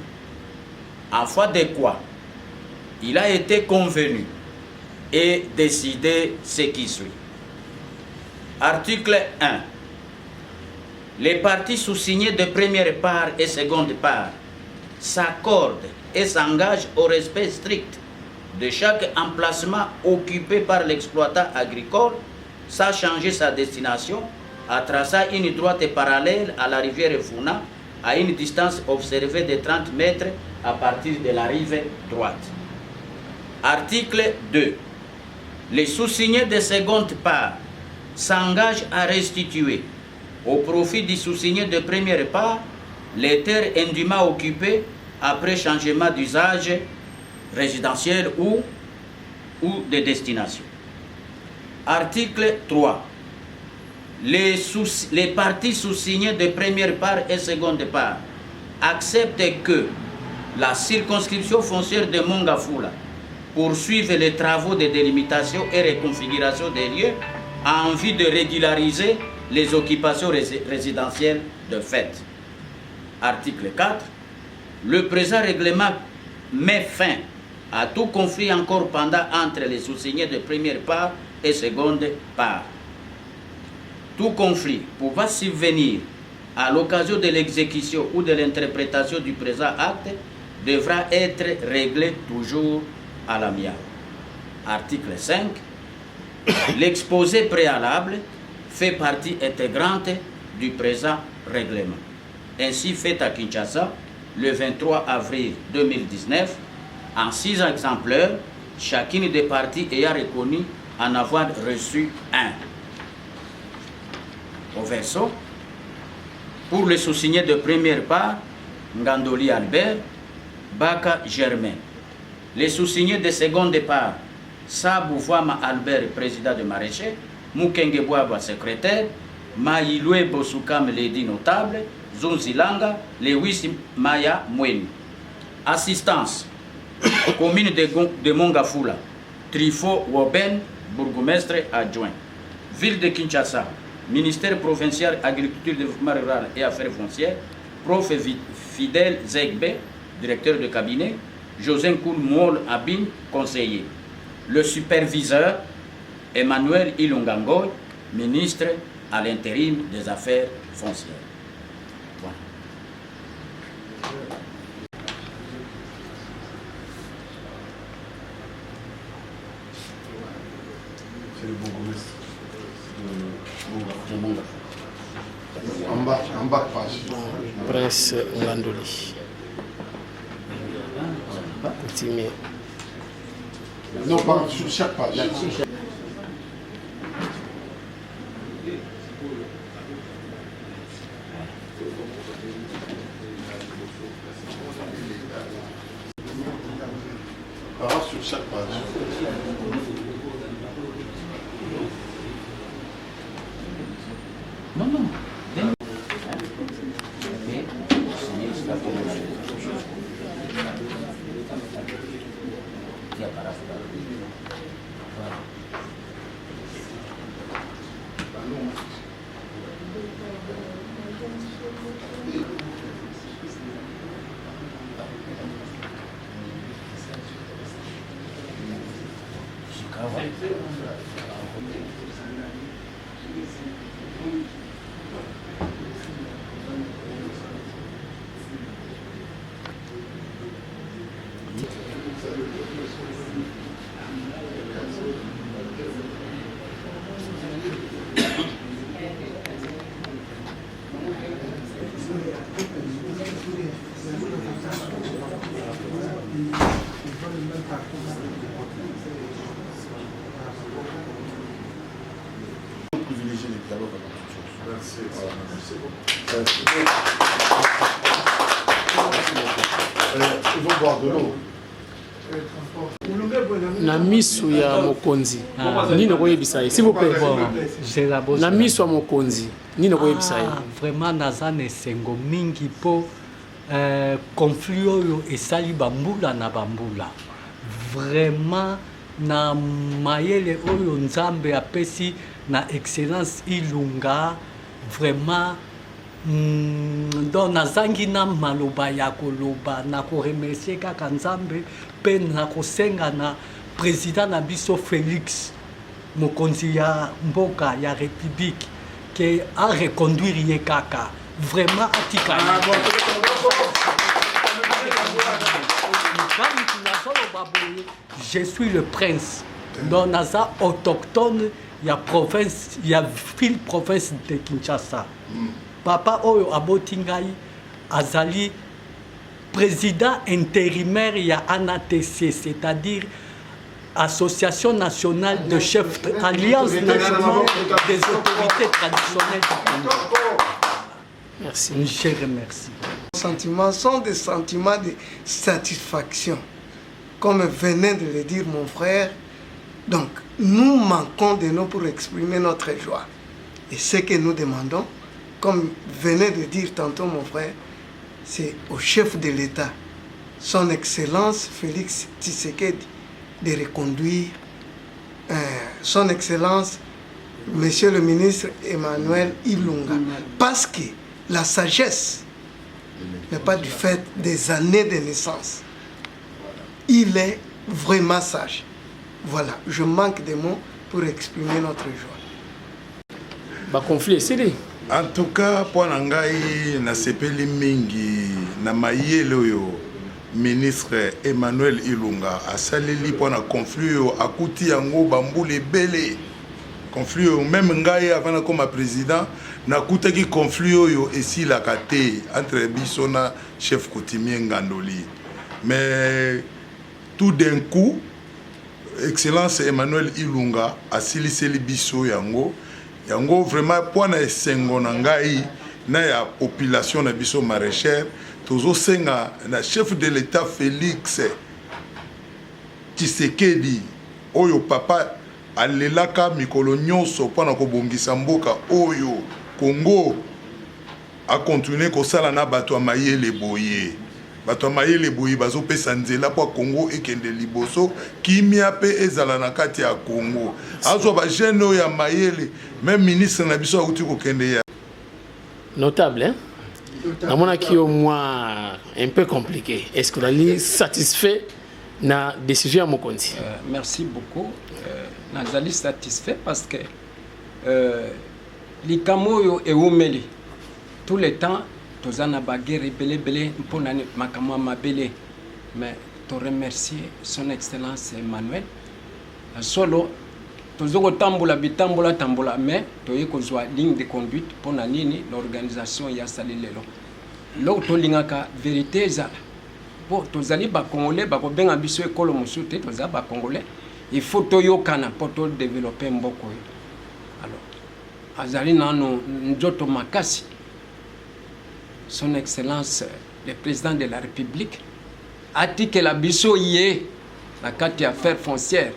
En foi de quoi, il a été convenu et décidé ce qui suit. Article 1. Les parties sous-signées de première part et seconde part s'accordent et s'engagent au respect strict de chaque emplacement occupé par l'exploitant agricole sans changer sa destination, en traçant une droite parallèle à la rivière Funa à une distance observée de 30 mètres à partir de la rive droite. Article 2. Les sous-signés de seconde part s'engagent à restituer au profit du sous-signé de première part les terres indûment occupées après changement d'usage résidentiel ou de destination. Article 3. Les parties sous-signées de première part et seconde part acceptent que la circonscription foncière de Mongafula poursuive les travaux de délimitation et reconfiguration des lieux en vue de régulariser les occupations résidentielles de fait. Article 4. Le présent règlement met fin à tout conflit encore pendant entre les sous-signés de première part et seconde part. Tout conflit pouvant subvenir à l'occasion de l'exécution ou de l'interprétation du présent acte devra être réglé toujours à l'amiable. Article 5. L'exposé préalable fait partie intégrante du présent règlement. Ainsi fait à Kinshasa le 23 avril 2019 en 6 exemplaires, chacune des parties ayant reconnu en avoir reçu un. Au verso, pour le sous-signé de première part, Ngandoli Albert, Baka Germain. Les sous-signés de seconde part, Sabou Vama Albert, président de maraîcher, Mukenge Boaba, secrétaire, Maïloué Bosukam, Lady notable, Zunzilanga, Lewis Maya Mweni. Assistance, commune de Mongafula, Trifo Woben, bourgmestre adjoint. Ville de Kinshasa, ministère provincial agriculture, développement rural et affaires foncières, prof. Fidèle Zegbe, directeur de cabinet, José Koul Moul Abin, conseiller. Le superviseur, Emmanuel Ilungangoy, ministre à l'intérim des affaires foncières. Voilà.
C'est le bourgmestre de Mongafula. En bas de page.
Prince Ngandoli. Coutumier.
Non, pas sur chaque page. Sur chaque page.
Non, non.
Privilégier les dialogues avant toute chose. Merci. Ils vont boire de l'eau.
Na misu ya mokonzi nini koyebisa ye s'il vous plaît na misu ya mokonzi nini koyebisa ye
vraiment naza na esengo mingi mpo conflit oyo esali bambula na bambula vraiment na mayele oyo nzambe apesi na excellence Ilunga vraiment donc nazangi na maloba ya koloba na koremercier kaka nzambe mpe na kosenga na président na biso Félix mokonzi ya mboka ya république que a reconduire ye kaka vraiment atika je suis le prince donc naza autochtone ya province ya ville province de Kinshasa papa oyo aboti ngai azali président intérimaire ya ANATC, c'est-à-dire Association nationale de chefs, Alliance nationale des autorités traditionnelles du Congo.
Merci.
Je remercie.
Les sentiments sont des sentiments de satisfaction, comme venait de le dire mon frère. Donc, nous manquons de nous pour exprimer notre joie. Et ce que nous demandons, comme venait de dire tantôt mon frère, c'est au chef de l'État, son Excellence Félix Tshisekedi, de reconduire son Excellence, Monsieur le ministre Emmanuel Ilunga. Parce que la sagesse n'est pas du fait des années de naissance. Il est vraiment sage. Voilà, je manque de mots pour exprimer notre joie.
Conflit, c'est
en tout cas, pour Nangai, na sepeli mingi na mayele oyo ministre Emmanuel Ilunga asaleli pour na conflit akuti yango bambule bele conflit même ngai avant comme président na kutaki conflit oyo esila kate entre biso na chef coutumier Ngandoli mais tout d'un coup Excellence Emmanuel Ilunga asiliseli biso yango vraiment pour na esengo na ngai na ya population na biso maraîchère tozo senga na chef de l'État Félix Tshisekedi oyo papa alelaka mikolo nyonso pour na kobongisa mboka oyo Congo a continuer kosala na bato mayele boye bato mayele boye bazopesa nzela po Congo ekende liboso kimia pe ezala na kati ya Congo azo ba jeune ya mayele même ministre na biso akuti kokende ya
notable hein à mon avis au moins un peu compliqué est-ce que la liste satisfait na décision à Mokonzi
merci beaucoup nazali satisfait parce que likamoyo e umeli tout le temps tozana baguerre belé pour makamwa mabele mais to remercier son excellence Emmanuel solo tozoko tambola bitambola tambola mais toye kozwa ligne de conduite pour na nini l'organisation ya salilelo lo to lingaka vérité za po tozali ba congolais ba ko benga biso ekolo musute toza ba congolais il faut toyokana pour to développer mboko alors azali nano njoto makasi son excellence le président de la République a dit que la biso yé la carte affaires foncières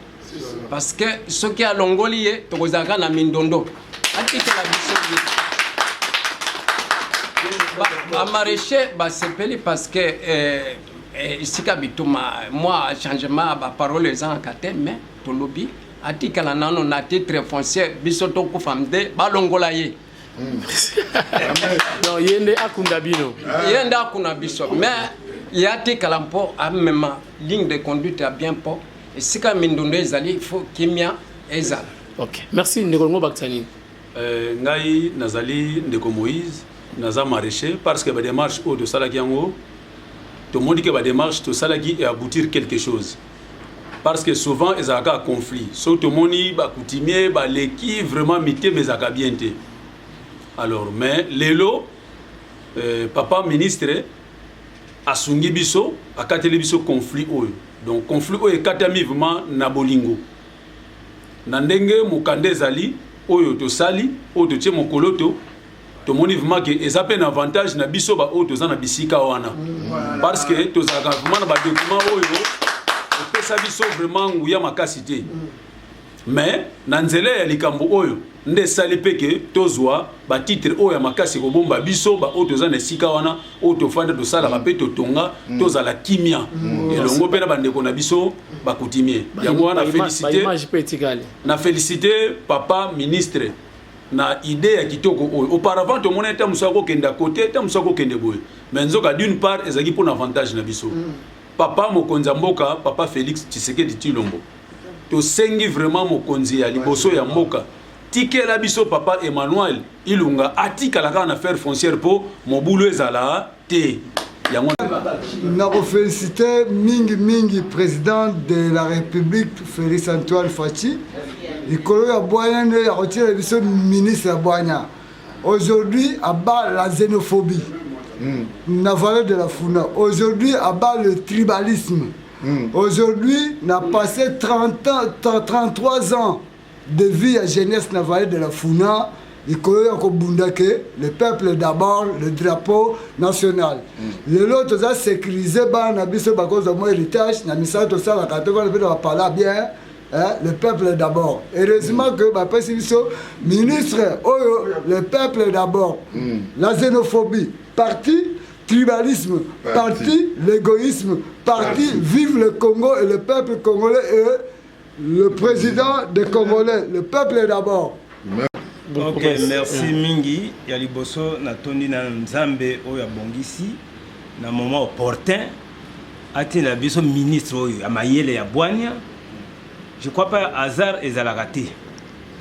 parce que ce qui a longoli tokozaka na mindondo a dit que la biso yé ba maraîcher ba sepeli parce que ici kabituma moi changement ba parole les en kate mais to lobby a dit que la nano na titre foncier biso to ko famde ba longola yé
non yende akunda bino
yende akuna biso mais yati kalampo a même ligne de conduite a bien po et si ka mindondo ezali il faut kimia ezala.
OK merci Ndeko Baktani
ngai nazali Ndeko Moïse naza maraîcher parce que ba démarche au de salaki yango tout le monde dit que ba démarche to salaki et aboutir quelque chose parce que souvent ezaka conflit so tout le monde ba coutumier ba leki vraiment mité mais ezaka bien té. Alors, mais lelo, papa ministre, a sungi biso, a kateli biso conflit oyo. Donc, conflit oyo katami vraiment na bolingo. Nandenge mukande zali, oyo to sali, oyo to tche mokoloto, to moni vraiment que ezape un avantage na biso ba oyo to zana bisika wana. Parce que to zaka vraiment na ba document oyo, pesa biso vraiment nguya makasité. Mais, nanzele ya likambo oyo, nde sali peke tozwa ba titre oyo makasi ko bomba biso ba oyo tozana sika wana oyo tofanda tosala ba pe totonga tozala kimia elongo pe na bandeko na biso ba coutumier yango wana féliciter na féliciter papa ministre na idée ya kitoko oyo auparavant to mona eta musako kenda côté eta musako kende boye mais nzoka d'une part ezaki pour avantage na biso papa mokonza mboka papa Félix Tshisekedi Tshilombo tosengi vraiment mokonzi ya liboso ya mboka tikela biso papa Emmanuel Ilunga atikala kaka na affaire foncière po mobulu ezala te yango
na féliciter mingi président de la République Félix Antoine Fachi ikolo ya Bwanya nde ya kotira biso ministre ya Bwanya aujourd'hui abat la xénophobie na valeur de la Funa aujourd'hui abat le tribalisme aujourd'hui n'a passé 33 ans de vie à jeunesse na vallée de la Funa, le peuple d'abord, le drapeau national. Le lot a sécurisé à cause de mon héritage, bien, le peuple d'abord. Heureusement que ministre, le peuple d'abord, la xénophobie, parti, tribalisme, parti, l'égoïsme, parti, vive le Congo et le peuple congolais et le président des Congolais, le peuple d'abord.
Ok, merci mingi. Ya liboso na tondi na nzambe oyo abongisi na moment opportun. Ati na biso ministre oyo ya mayele ya Bwanya. Je crois pas hasard ezalaka te.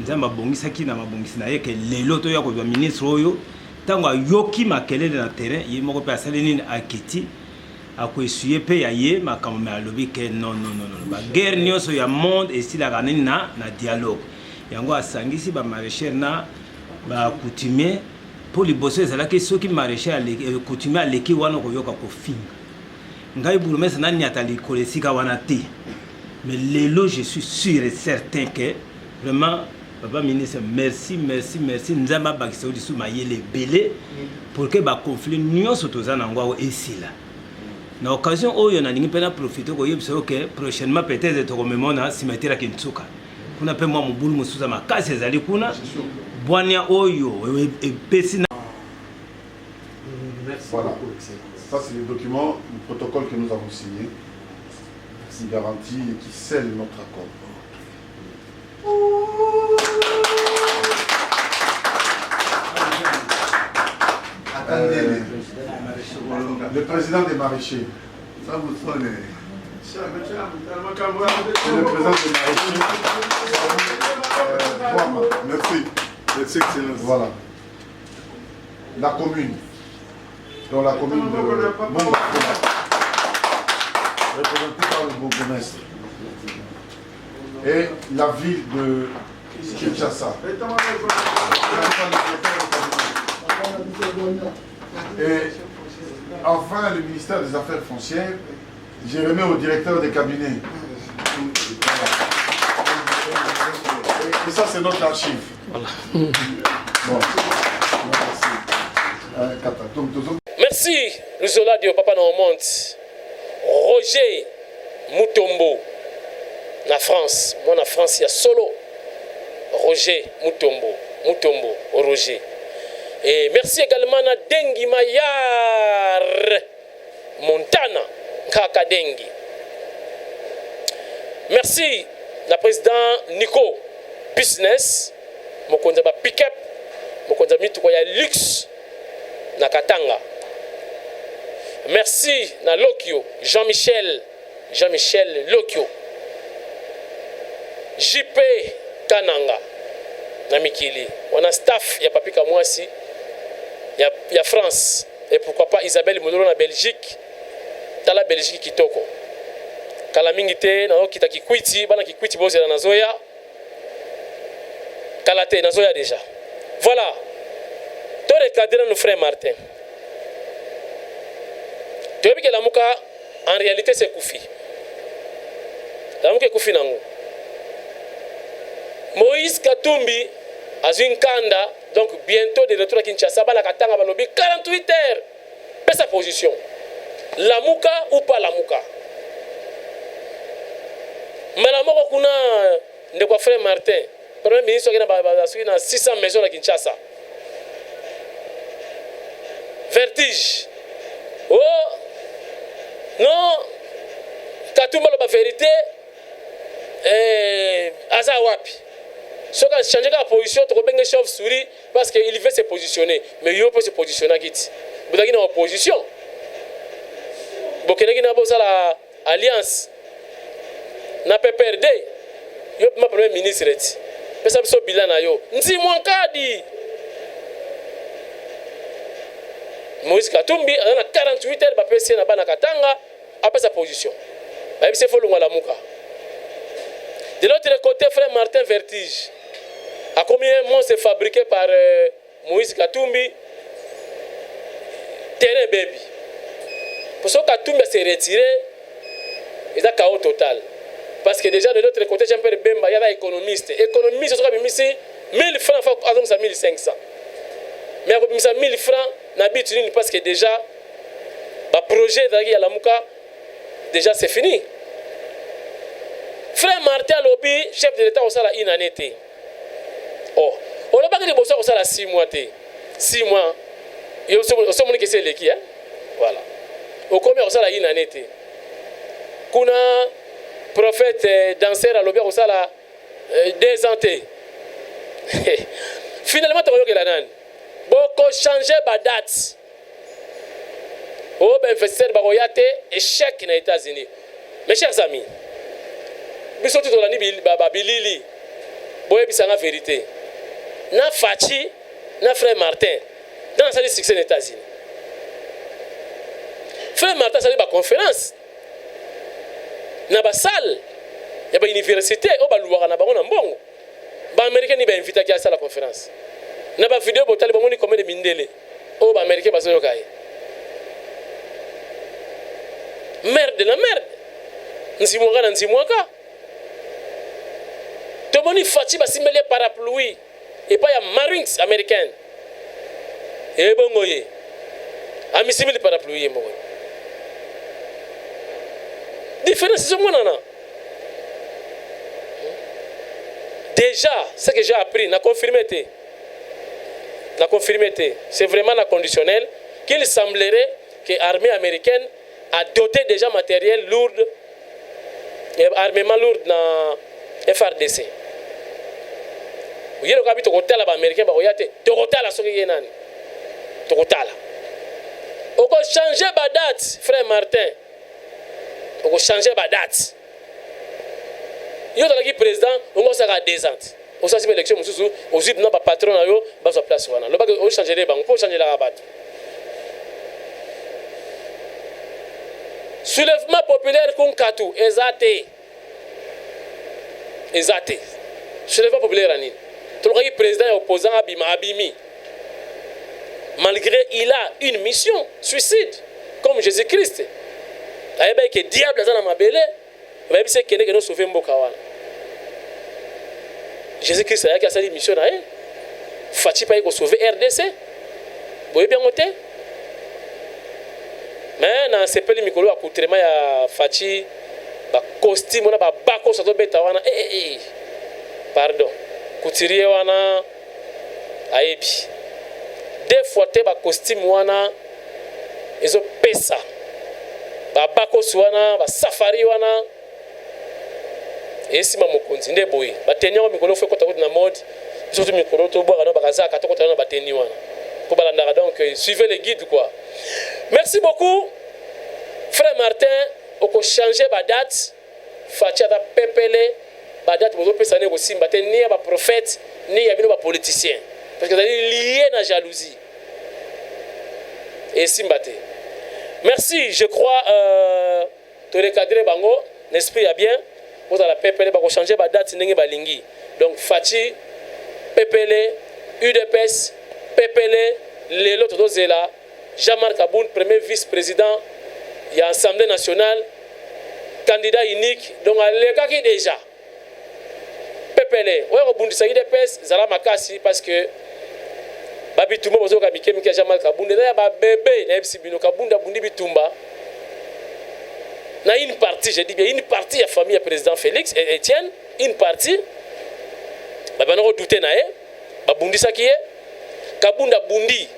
Nzambe abongisaki na mabongisi na ye ke lelo to ya ko ministre oyo tango yoki makelele na terrain ye moko pe asali nini aketi akoessuyer pe ya ye makambo ya lobi ke non ba guerre nyonso ya monde esilaka nini na dialogue yango asangisi ba maraîcher na ba coutumier pour liboso ezalaki soki maraîcher coutumier aleki wana koyoka kofinga ngai bourgmestre nani atali kolesika wana te mais lelo je suis sûr et certain que vraiment Papa ministre, merci. Nous avons bakisa odisu mayele belé pour que ba conflit nyonso tozana ngwa ici là. Na occasion oyo na ningi pena profiter ko yebisa que prochainement peut-être to komemona cimetière Kintsuka. Kuna pe mwa mobulu musuza makasi ezali kuna. Bwanya oyo pesi na.
Voilà. Ça c'est le document, le protocole que nous avons signé. Qui garantit et qui scelle notre accord. Le président des maraîchers. Ça vous sonne. C'est le président des maraîchers. Merci. Merci, excellence. Voilà. La commune. Dans la commune de Montbakona. Représentée par le bourgmestre. Et la ville de Kinshasa. Et enfin, le ministère des Affaires foncières, j'ai remis au directeur des cabinets. Et ça, c'est notre archive. Voilà. Bon.
Merci, Luzola Dio, Papa Normand. Roger Mutombo, na France. Moi, en France, il y a solo. Roger Mutombo, Roger. Et merci également à Dengi Mayar Montana Kaka Dengi. Merci la président Nico Business Mokonza ba pick-up Mokonza mituko ya luxe na Katanga. Merci na Lokio Jean-Michel Lokio. JP Kananga na Mikili. On a staff ya Papika Mwasi. Il y a France, et pourquoi pas Isabelle Moudoro na Belgique, dans la Belgique kitoko. Kalamingite, na kita kikwiti, bana kikwiti boze na nazoya. Kalate nazoya déjà. Voilà. Tout le cadre nos frères Martin. Tu vois que la mouka, en réalité c'est Koufi. La mouka Koufi nango. Moïse Katumbi, Azun Kanda, donc bientôt de retour à Kinshasa, la Katanga va lobby 48 heures. Pèse sa position. La mouka ou pas la mouka. Mais la mouka kuna de quoi frère Martin. Premier ministre qui a 600 maisons à Kinshasa. Vertige. Oh non. Katumba la vérité. Azawapi. Si on change la position, tu peux bien chauve-souris parce qu'il veut se positionner. Mais il peut se positionner. Vous avez une opposition. Vous avez une alliance. N'a pas perdu. yo ma premier ministre eti pesa biso bilan na yo nzimwankadi Moïse Katumbi a 48 heures bapesi na bana katanga après sa position bayebisi fo longwa la muka. De l'autre côté, frère Martin Vertige a combien de monstres fabriqués par Moïse Katumbi terrain baby. Pour ça, Katumbi s'est retiré, il a chaos total. Parce que déjà de l'autre côté, Jean-Pierre Bemba, il y a des économistes. Économistes, c'est 1000 francs, avant ça 1500. Mais avec 1000 francs, n'habitude parce que déjà, le projet de la Mouka, déjà c'est fini. Frère Martin Lobi, chef de l'État, au salaire une année. Oh, on n'a pas que les bosseurs au salaire 6 mois. 6 mois. Il y a aussi qui c'est l'équipe. Voilà. Au combien au salaire une année. Kuna prophète danseur à Lobi au salaire 2 ans. Finalement, tu as vu la nan. Beaucoup changer la date. Oh, ben investisseur baroyate échec aux États-Unis. Mes chers amis. Biso tout la ni bilili boye bisanga vérité na Fachi na frère Martin dans sa succès aux États-Unis. Frère Martin ça ba conférence na ba salle ya ba université o ba luwaka na bango na mbongo ba américain ni ba invité à la conférence na ba vidéo botali ba moni combien de mindele o ba américain ba zo kai merde na merde nzimwaka na nzimwaka. Tout le monde Fachi va simuler parapluie et pas il y a Marines américaines. Et bon goye. Ami simuler parapluie moi. Différence c'est moi nana. Déjà, ce que j'ai appris, n'a confirmé. C'est vraiment la conditionnel qu'il semblerait que l'armée américaine a doté déjà matériel lourd et armement lourd dans FRDC. Yero kabi tokotala ba américain ba oyate tokotala soki yenani tokotala oko changer ba date frère Martin oko changer ba date yo tolaki président on saka 2 ans on sa élection mususu ozid na ba patron na yo ba so place wana lo ba o changer les banques pour changer la rabat soulèvement populaire kunkatu ezate soulèvement populaire anine. Le président et opposant Abimi. Malgré il a une mission, suicide, comme Jésus-Christ. Il y a que diable dans ma belle, il y a que nous sauver Mbokawa. Jésus-Christ a une mission. Fachi pas sauver RDC. Vous voyez bien noté. Mais dans ce pays mikolo accoutrement ya Fachi ba costume na ba bako sa to beta wana pardon. Couturier wana aebi 2 fois te ba costume wana ezo pesa ba bako wana ba safari wana esima mokonzi nde boye ba tenyo mikolo fe kota na mode surtout mikolo to boka na ba kazaka to kota na ba tenyo wana pour balanda donc suivez les guides quoi. Merci beaucoup frère Martin oko changer ba date Fachi da pepele ba date bozo pesa ne ko simba te ni ba prophète ni ya bino ba politicien parce que c'est lié na jalousie et simba te. Merci, je crois te recadrer bango l'esprit a bien vous la pepele ba ko changer ba date ndenge ba lingi donc Fachi pepele UDPS pepele lelo to zela Jean-Marc Aboun premier vice-président il y a Assemblée nationale candidat unique donc à qui déjà pepele ouais rebondisa UDPS zala makasi parce que babitumba bozo ka mikemika Jean-Marc Aboun là ba bébé na ebsibino kabunda bundi bitumba na une partie je dis bien une partie ya famille ya président Félix et Étienne une partie ba bana douter na ye ba bundisa ki ye kabunda bundi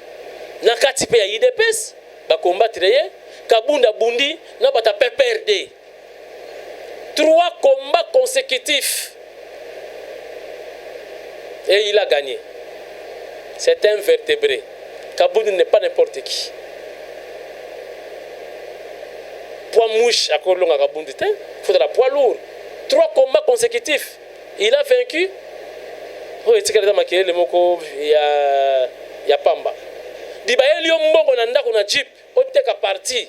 na kati pe ya UDPS ba combattre ye kabunda bundi na bata PPRD 3 combats consécutifs et il a gagné. C'est un vertébré. Kabound n'est pas n'importe qui. Poids mouche à Kolonga Kabound, il faut de la poids lourd. 3 combats consécutifs. il a vaincu. Oyo etikala makelele moko ya pamba. Dibayeli yo mbongo na ndako na jeep oteka parti.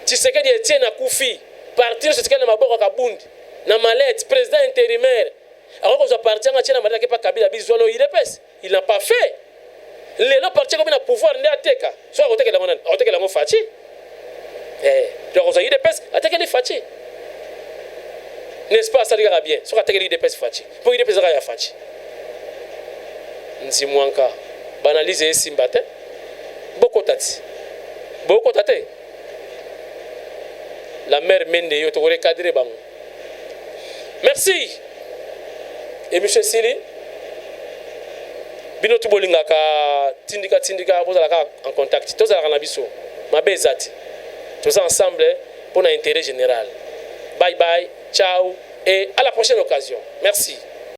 Tshisekedi Etienne akufi. Parti Tshisekedi maboko kabundi. Na Malette, président intérimaire. Alors qu'on soit parti en Tchèque, on pas Kabila Bizouano, il n'a pas fait. Les gens partis comme un pouvoir, on est à Teka. Soit on est la Fati. Donc on a eu des pèses, attaquer les Fati. N'est-ce pas, ça ira bien. Soit attaquer les pèses Fati. Pour y dépêcher à Fati. Nzimwanka. Banaliser Simbate. Beaucoup tati. Beaucoup tati. La mère Mende, yo te recadrer bang. Merci. Et M. Sili, bino tu bolingaka tindika bozalaka en contact. Tous à la biso. Ma bezati. Tous ensemble pour un intérêt général. Bye bye, ciao et à la prochaine occasion. Merci.